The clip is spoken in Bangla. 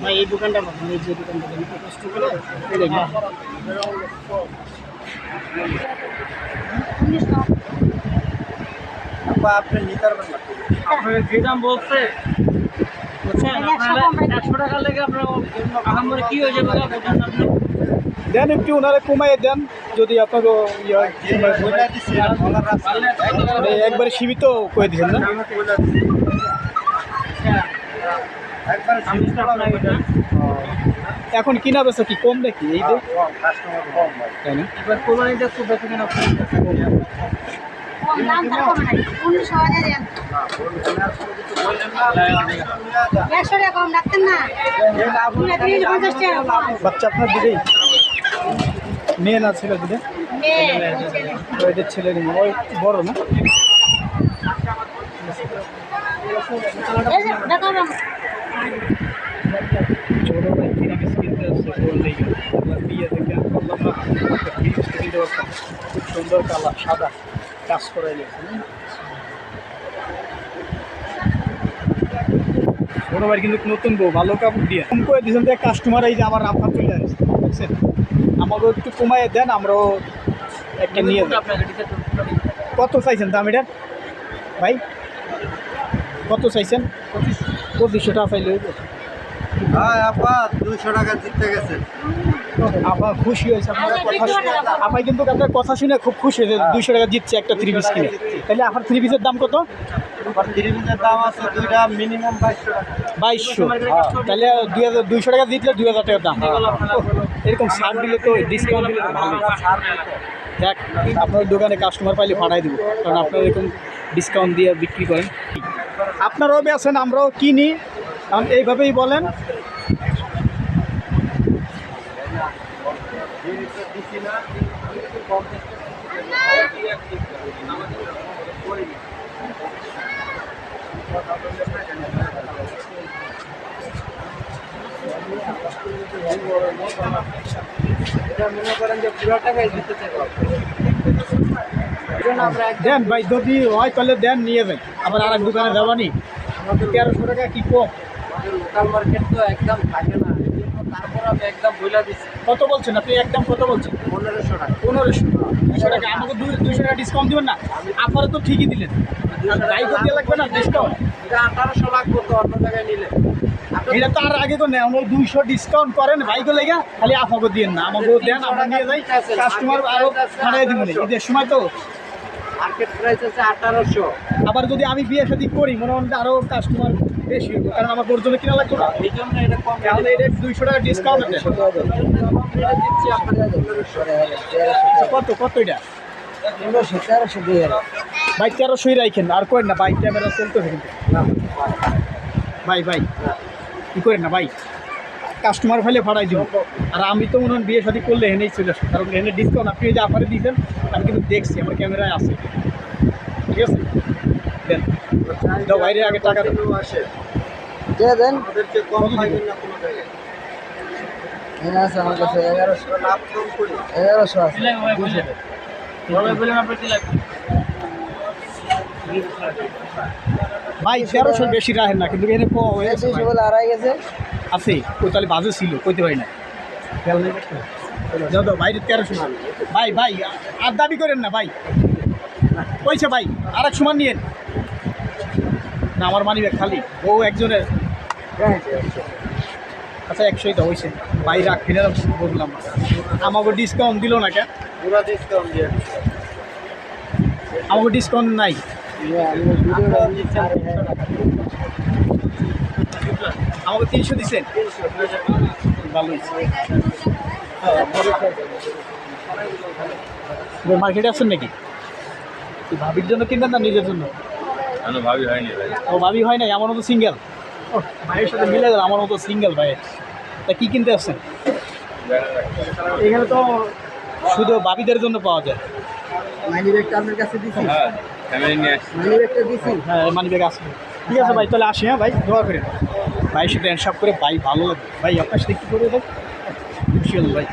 ভাই এই দোকানটা ভালো, এই যে দোকানটা একটু কষ্ট করে এই দেখুন। আপনি নিতে পারবেন না, আপনার যে দাম বলছে বুঝছেন, আপনারা 100 টাকা লেগে আপনার আহামরি কি হয়ে যাবে বুঝেন আপনি। দেন একটু ওনারা কমাইয়ে দেন যদি আপনাকে একবারে সীমিত করে দিচ্ছেন না। এখন কিনা বেচা কি কম নাকি এই যে তাই না? এবার কোরবানিটা খুব বেশি কিনা বাচ্চা আপনার দিকেই মেয়ে না ছেলে দিকে ওইদের ছেলে নিয়ে ওই বড় না ছোট ভাই তিরিশ কিনতে আসছে বললেই বিয়ে থেকে করলাম না তিরিশ কিনতে পারতাম খুব সুন্দর কালার সাদা কাজ করাই গেছে ছোট ভাই কিন্তু নতুন বউ ভালো কাপড় দিয়ে কম করে দিয়েছেন যে কাস্টমার এই যে আমার রাফা চলে আসছে বুঝছেন আমাকেও একটু কমাইয়ে দেন আমরাও একটা নিয়ে কত চাইছেন দাম এটার ভাই কত চাইছেন 2500 টাকা চাইলে হ্যাঁ আপা 200 টাকা জিততে গেছে। আপা খুশি হয়েছে আপনার কথা শুনে আপা কিন্তু আপনার কথা শুনে খুব খুশি হয়েছে 200 টাকা জিতছে একটা 3 পিস কিনে তাহলে আপনার 3 পিসের দাম কত আমার 3 পিসের দাম আছে দুইটা মিনিমাম 2200 টাকা 2200 তাহলে 200 টাকা জিতলে 2000 টাকার দাম এরকম ছাড় দিলে তো ডিসকাউন্ট দিলে তো ভালো দেখ আপনার দোকানে কাস্টমার পাইলে পাঠাই দেবো কারণ আপনারা এরকম ডিসকাউন্ট দিয়ে বিক্রি করেন আপনারাও বেছেন আমরাও কিনি কারণ এইভাবেই বলেন মনে করেন যে পুরো টাকাই দিতে চাইবো দেন ভাই যদি হয় তাহলে দেন নিয়ে যান আবার আর এক দোকানে যাবানি 1300 টাকা কি কম লোকাল মার্কেট তো একদম থাকে না তারপর আমি একদম বইলা দিচ্ছি কত বলছেন আপনি একদম কত বলছেন 1500 টাকা 200 টাকা আমাকে 200 টাকা ডিসকাউন্ট দিবেন না আপনারা তো ঠিকই দিলেন বাইক দিয়ে লাগবে না ডিসকাউন্ট এটা 1800 লাগবে তো অন্য জায়গায় নিলে এটা তো আর আগে তো নেই আমরা 200 ডিসকাউন্ট করেন বাইকও লেগে খালি আপনাকে দিন না আমাকেও দেন আমরা নিয়ে যাই কাস্টমার আরও ছাড়াই দিবেন ঈদের সময় তো মার্কেট প্রাইস আছে 1800 আবার যদি আমি বিয়ে শাদী করি মনে হয় আরও কাস্টমার বেশি হবে কারণ আমার ওর জন্য কিনা লাগবে না এই জন্য এটা কম তাহলে এটা 200 টাকা ডিসকাউন্ট দেন এটা দিচ্ছি আপনাদের 1500 কত কত এটা 1300 দিয়ে ভাই 1300 রাখেন আর করেন না ভাই ক্যামেরা চলতে থাকে ভাই ভাই কী করেন না ভাই কাস্টমার ফেলে ভাড়াই দিব আর আমি তো মনে হয় বিয়ে শাদী করলে এনেই চলে আসবো কারণ এনে ডিসকাউন্ট আপনি যে অফারে দিয়েছেন আমি কিন্তু দেখছি আমার ক্যামেরায় আছে ঠিক আছে দেন দাও বাইরে আগে টাকা দেন আসে দিয়ে দেন আমাদেরকে কম পাইবেন না কোনো জায়গায় এখানে আছে আমার কাছে 1100 লাভ কম করি 1100 আছে বলেন আপনার কি লাগবে ভাই 1300 বেশি রাখেন না কিন্তু এখানে কম হয়ে গেছে বলে আড়াই গেছে আছে ওই তাহলে বাজে ছিল কইতে পারি না খেয়াল নেই যাও দাও বাইরে 1300 ভাই ভাই আর দাবি করেন না ভাই কইছে ভাই আর এক সমান নিয়েন না আমার মানি ব্যাগ খালি ও একজনের আচ্ছা 100ই তো হয়েছে ভাই রাখ ফিরে বললাম আমাকে ডিসকাউন্ট দিল না কেন পুরো ডিসকাউন্ট দিয়ে আমাকে ডিসকাউন্ট নাই আমাকে 300 দিচ্ছেন ভালো মার্কেটে আসছেন নাকি ভাবির জন্য কিনবেন না নিজের জন্য ভাবি হয়নি ভাই ও ভাবি হয় নাই আমার মতো সিঙ্গেল ও ভাইয়ের সাথে মিলে গেল আমার মতো সিঙ্গেল ভাই তা কী কিনতে আসছেন এখানে তো শুধু ভাবিদের জন্য পাওয়া যায় মানি ব্যাগটা আপনার কাছে দিছি হ্যাঁ ফ্যামিলি নিয়ে আসছি মানি ব্যাগটা দিছি হ্যাঁ মানি ব্যাগ আসবে ঠিক আছে ভাই তাহলে আসি হ্যাঁ ভাই দোয়া করে ভাইয়ের সাথে হ্যান্ডসাপ করে ভাই ভালো লাগবে ভাই আপনার সাথে কী করে দেখ খুশি হল ভাই